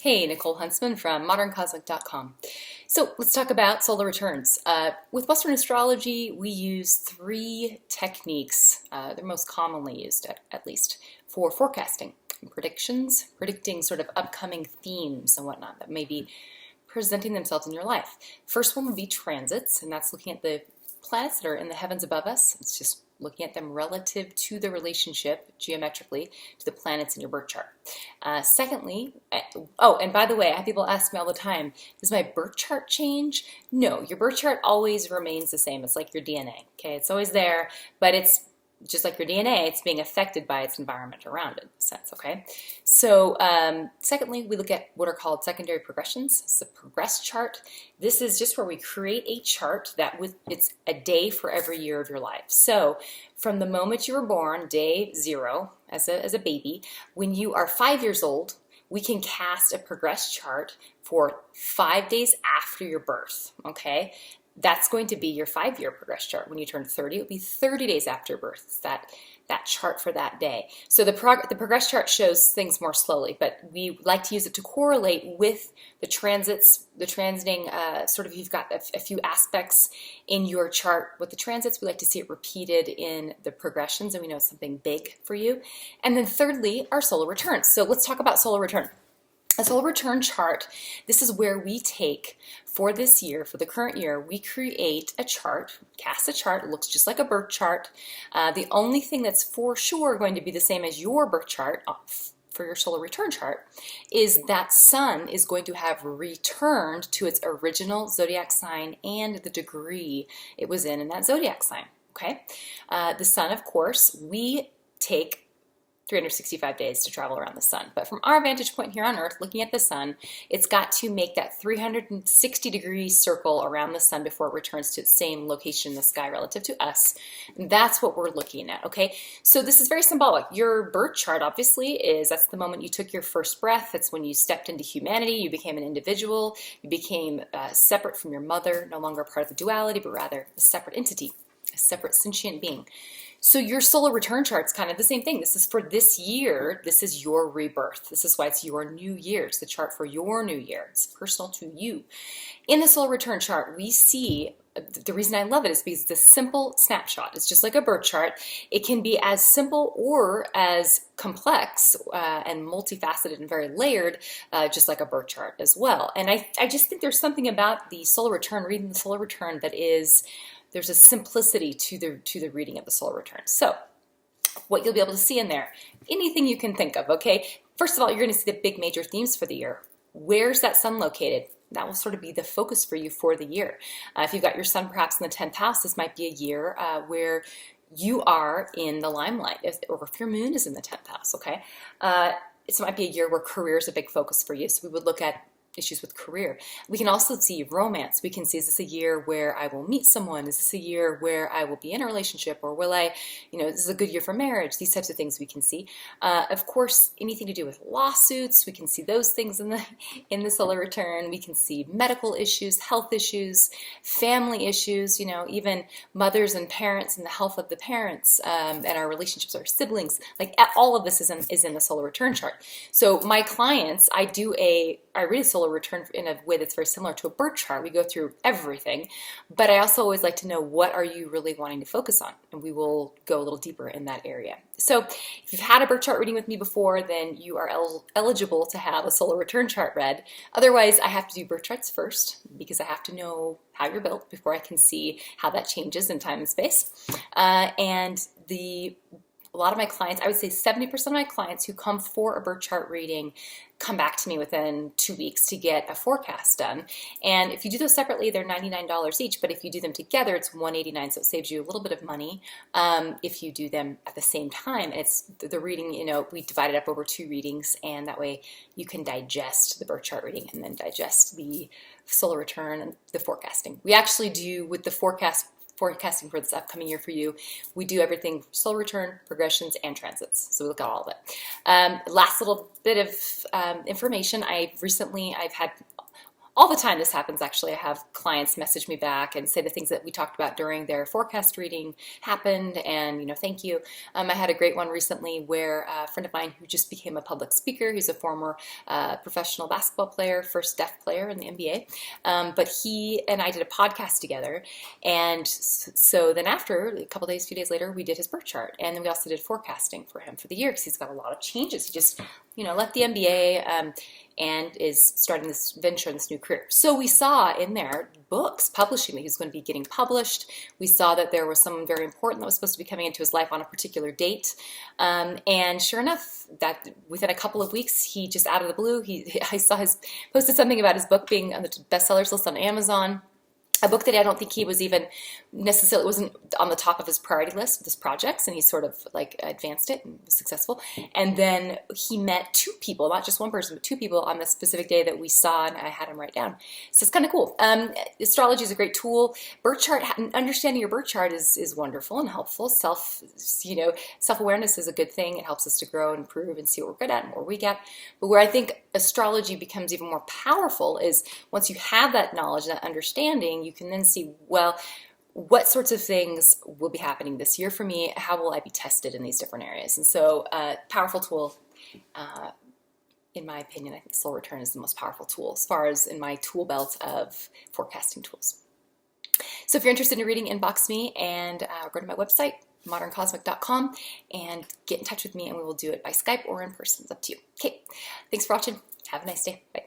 Hey, Nicole Hunstman from moderncosmic.com. So let's talk about solar returns. With Western astrology, we use three techniques, they're most commonly used at least, for forecasting. Predicting sort of upcoming themes and whatnot that may be presenting themselves in your life. First one would be transits, and that's looking at the planets that are in the heavens above us. It's just looking at them relative to the relationship geometrically to the planets in your birth chart. Secondly, and by the way, I have people ask me all the time, does my birth chart change? No, your birth chart always remains the same. It's like your DNA, okay? It's always there, but it's just like your DNA, it's being affected by its environment around it, in a sense, okay? So secondly, we look at what are called secondary progressions. It's a progress chart. This is just where we create a chart it's a day for every year of your life. So from the moment you were born, day 0, as a baby, when you are 5 years old, we can cast a progress chart for 5 days after your birth, okay? That's going to be your 5-year progress chart. When you turn 30, it will be 30 days after birth. It's that chart for that day. So the progress chart shows things more slowly, but we like to use it to correlate with the transits, the transiting, sort of you've got a few aspects in your chart. With the transits, we like to see it repeated in the progressions, and we know it's something big for you. And then thirdly, our solar returns. So let's talk about solar return. A solar return chart, this is where we take, for this year, for the current year, we create a chart, cast a chart, it looks just like a birth chart. The only thing that's for sure going to be the same as your birth chart for your solar return chart is that sun is going to have returned to its original zodiac sign and the degree it was in that zodiac sign, okay? The sun, of course, we take 365 days to travel around the sun. But from our vantage point here on Earth, looking at the sun, it's got to make that 360-degree circle around the sun before it returns to its same location in the sky relative to us. And that's what we're looking at, okay? So this is very symbolic. Your birth chart, obviously, that's the moment you took your first breath. That's when you stepped into humanity. You became an individual. You became separate from your mother, no longer part of the duality, but rather a separate entity, a separate sentient being. So your solar return chart's kind of the same thing. This is for this year. This is your rebirth. This is why it's your new year. It's the chart for your new year. It's personal to you. In the solar return chart, we see, the reason I love it is because it's a simple snapshot. It's just like a birth chart. It can be as simple or as complex and multifaceted and very layered, just like a birth chart as well. And I just think there's something about the solar return, reading the solar return, there's a simplicity to the reading of the solar return. So what you'll be able to see in there, anything you can think of, okay? First of all, you're going to see the big major themes for the year. Where's that sun located? That will sort of be the focus for you for the year. If you've got your sun perhaps in the 10th house, this might be a year where you are in the limelight, or if your moon is in the 10th house, okay? It might be a year where career is a big focus for you. So we would look at issues with career. We can also see romance. We can see, is this a year where I will meet someone? Is this a year where I will be in a relationship? Or will I, this is a good year for marriage? These types of things we can see. Of course, anything to do with lawsuits, we can see those things in the solar return. We can see medical issues, health issues, family issues, even mothers and parents and the health of the parents and our relationships, our siblings. Like all of this is in the solar return chart. So my clients, I read a solar return in a way that's very similar to a birth chart. We go through everything, but I also always like to know, what are you really wanting to focus on? And we will go a little deeper in that area. So if you've had a birth chart reading with me before, then you are eligible to have a solar return chart read. Otherwise, I have to do birth charts first because I have to know how you're built before I can see how that changes in time and space. A lot of my clients, I would say 70% of my clients who come for a birth chart reading come back to me within 2 weeks to get a forecast done. And if you do those separately, they're $99 each, but if you do them together, it's $189, so it saves you a little bit of money if you do them at the same time. It's the reading, we divide it up over 2 readings, and that way you can digest the birth chart reading and then digest the solar return and the forecasting. We actually do, with the forecasting for this upcoming year for you, we do everything: solar return, progressions, and transits. So we look at all of it. Last little bit of information. I've had all the time this happens, actually. I have clients message me back and say the things that we talked about during their forecast reading happened, and thank you. I had a great one recently where a friend of mine who just became a public speaker, he's a former professional basketball player, first deaf player in the NBA, but he and I did a podcast together, and so then after, a few days later, we did his birth chart, and then we also did forecasting for him for the year because he's got a lot of changes. He just left the NBA and is starting this venture, this new career. So we saw in there books, publishing that he was going to be getting published. We saw that there was someone very important that was supposed to be coming into his life on a particular date. And sure enough, that within a couple of weeks, he just out of the blue, I saw posted something about his book being on the bestsellers list on Amazon. A book that I don't think he was even necessarily, wasn't on the top of his priority list with his projects, and he sort of like advanced it and was successful. And then he met two people, not just one person, but two people on the specific day that we saw, and I had him write down. So it's kind of cool. Astrology is a great tool. Birth chart, understanding your birth chart is wonderful and helpful. Self-awareness is a good thing. It helps us to grow and improve and see what we're good at and what we're weak at. But where I think astrology becomes even more powerful is once you have that knowledge, that understanding, you can then see, well, what sorts of things will be happening this year for me? How will I be tested in these different areas? And so powerful tool, in my opinion. I think Soul Return is the most powerful tool as far as in my tool belt of forecasting tools. So if you're interested in reading, inbox me and go to my website, moderncosmic.com, and get in touch with me, and we will do it by Skype or in person. It's up to you. Okay, thanks for watching. Have a nice day. Bye.